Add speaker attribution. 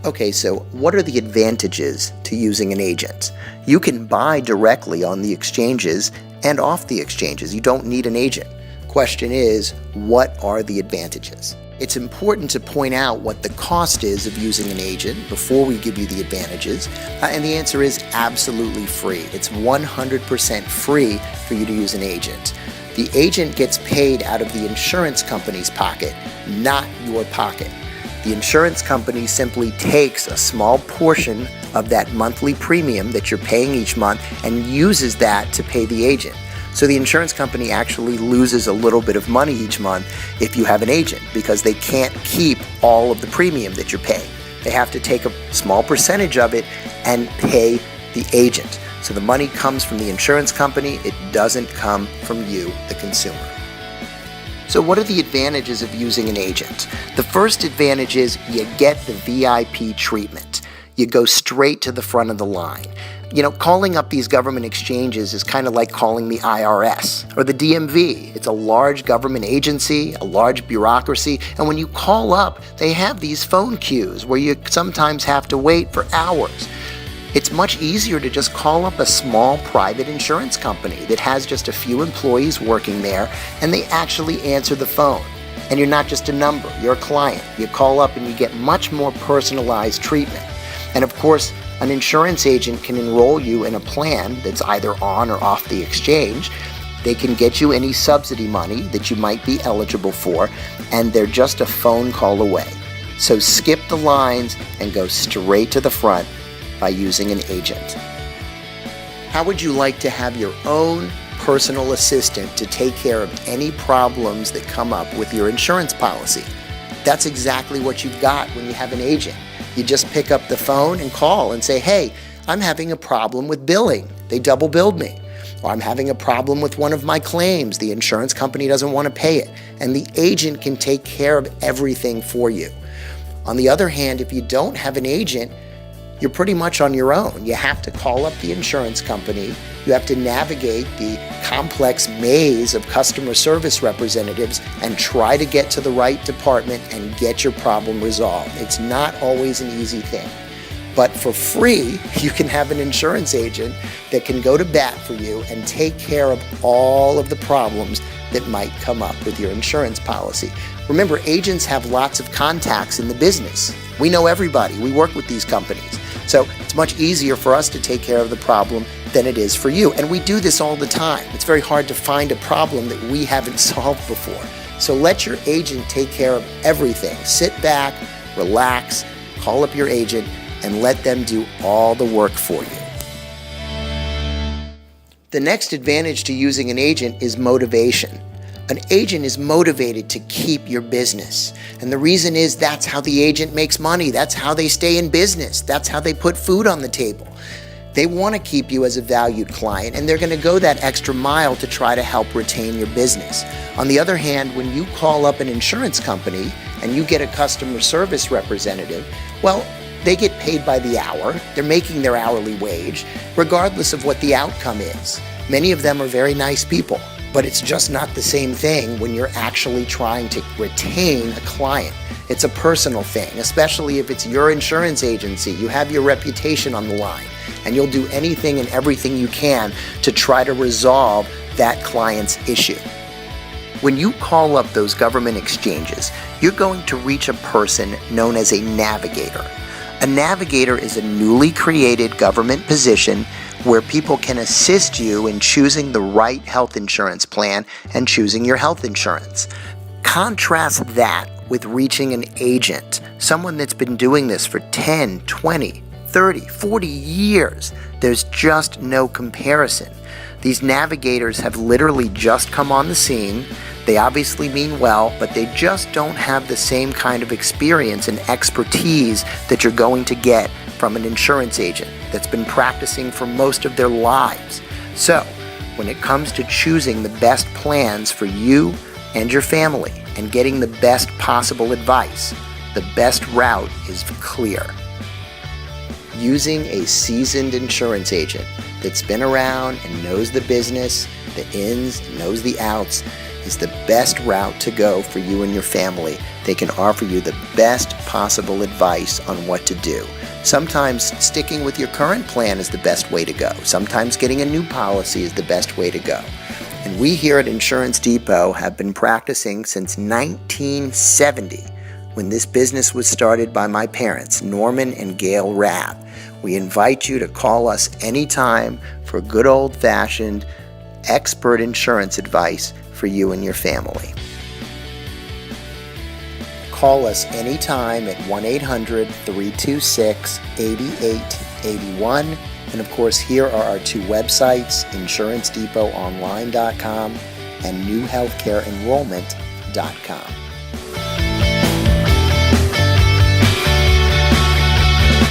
Speaker 1: Okay, so what are the advantages to using an agent? You can buy directly on the exchanges and off the exchanges. You don't need an agent. Question is, what are the advantages? It's important to point out what the cost is of using an agent before we give you the advantages, and the answer is absolutely free. It's 100% free for you to use an agent. The agent gets paid out of the insurance company's pocket, not your pocket. The insurance company simply takes a small portion of that monthly premium that you're paying each month and uses that to pay the agent. So the insurance company actually loses a little bit of money each month if you have an agent, because they can't keep all of the premium that you're paying. They have to take a small percentage of it and pay the agent. So the money comes from the insurance company, it doesn't come from you, the consumer. So what are the advantages of using an agent? The first advantage is you get the VIP treatment. You go straight to the front of the line. You know, calling up these government exchanges is kind of like calling the IRS or the DMV. It's a large government agency, a large bureaucracy, and when you call up, they have these phone queues where you sometimes have to wait for hours. It's much easier to just call up a small private insurance company that has just a few employees working there, and they actually answer the phone. And you're not just a number, you're a client. You call up and you get much more personalized treatment. And of course, an insurance agent can enroll you in a plan that's either on or off the exchange. They can get you any subsidy money that you might be eligible for, and they're just a phone call away. So skip the lines and go straight to the front by using an agent. How would you like to have your own personal assistant to take care of any problems that come up with your insurance policy? That's exactly what you've got when you have an agent. You just pick up the phone and call and say, hey, I'm having a problem with billing. They double billed me. Or I'm having a problem with one of my claims. The insurance company doesn't want to pay it. And the agent can take care of everything for you. On the other hand, if you don't have an agent, you're pretty much on your own. You have to call up the insurance company. You have to navigate the complex maze of customer service representatives and try to get to the right department and get your problem resolved. It's not always an easy thing. But for free, you can have an insurance agent that can go to bat for you and take care of all of the problems that might come up with your insurance policy. Remember, agents have lots of contacts in the business. We know everybody. We work with these companies. So it's much easier for us to take care of the problem than it is for you. And we do this all the time. It's very hard to find a problem that we haven't solved before. So let your agent take care of everything. Sit back, relax, call up your agent, and let them do all the work for you. The next advantage to using an agent is motivation. An agent is motivated to keep your business. And the reason is that's how the agent makes money. That's how they stay in business. That's how they put food on the table. They want to keep you as a valued client, and they're going to go that extra mile to try to help retain your business. On the other hand, when you call up an insurance company and you get a customer service representative, well, they get paid by the hour. They're making their hourly wage, regardless of what the outcome is. Many of them are very nice people. But it's just not the same thing when you're actually trying to retain a client. It's a personal thing, especially if it's your insurance agency. You have your reputation on the line, and you'll do anything and everything you can to try to resolve that client's issue. When you call up those government exchanges, you're going to reach a person known as a navigator. A navigator is a newly created government position where people can assist you in choosing the right health insurance plan and choosing your health insurance. Contrast that with reaching an agent, someone that's been doing this for 10, 20, 30, 40 years. There's just no comparison. These navigators have literally just come on the scene. They obviously mean well, but they just don't have the same kind of experience and expertise that you're going to get from an insurance agent that's been practicing for most of their lives. So, when it comes to choosing the best plans for you and your family and getting the best possible advice, the best route is clear. Using a seasoned insurance agent that's been around and knows the business, the ins, knows the outs, is the best route to go for you and your family. They can offer you the best possible advice on what to do. Sometimes sticking with your current plan is the best way to go. Sometimes getting a new policy is the best way to go. And we here at Insurance Depot have been practicing since 1970, when this business was started by my parents, Norman and Gail Rath. We invite you to call us anytime for good old-fashioned expert insurance advice for you and your family. Call us anytime at 1-800-326-8881. And of course, here are our two websites, insurancedepot.online.com and newhealthcareenrollment.com.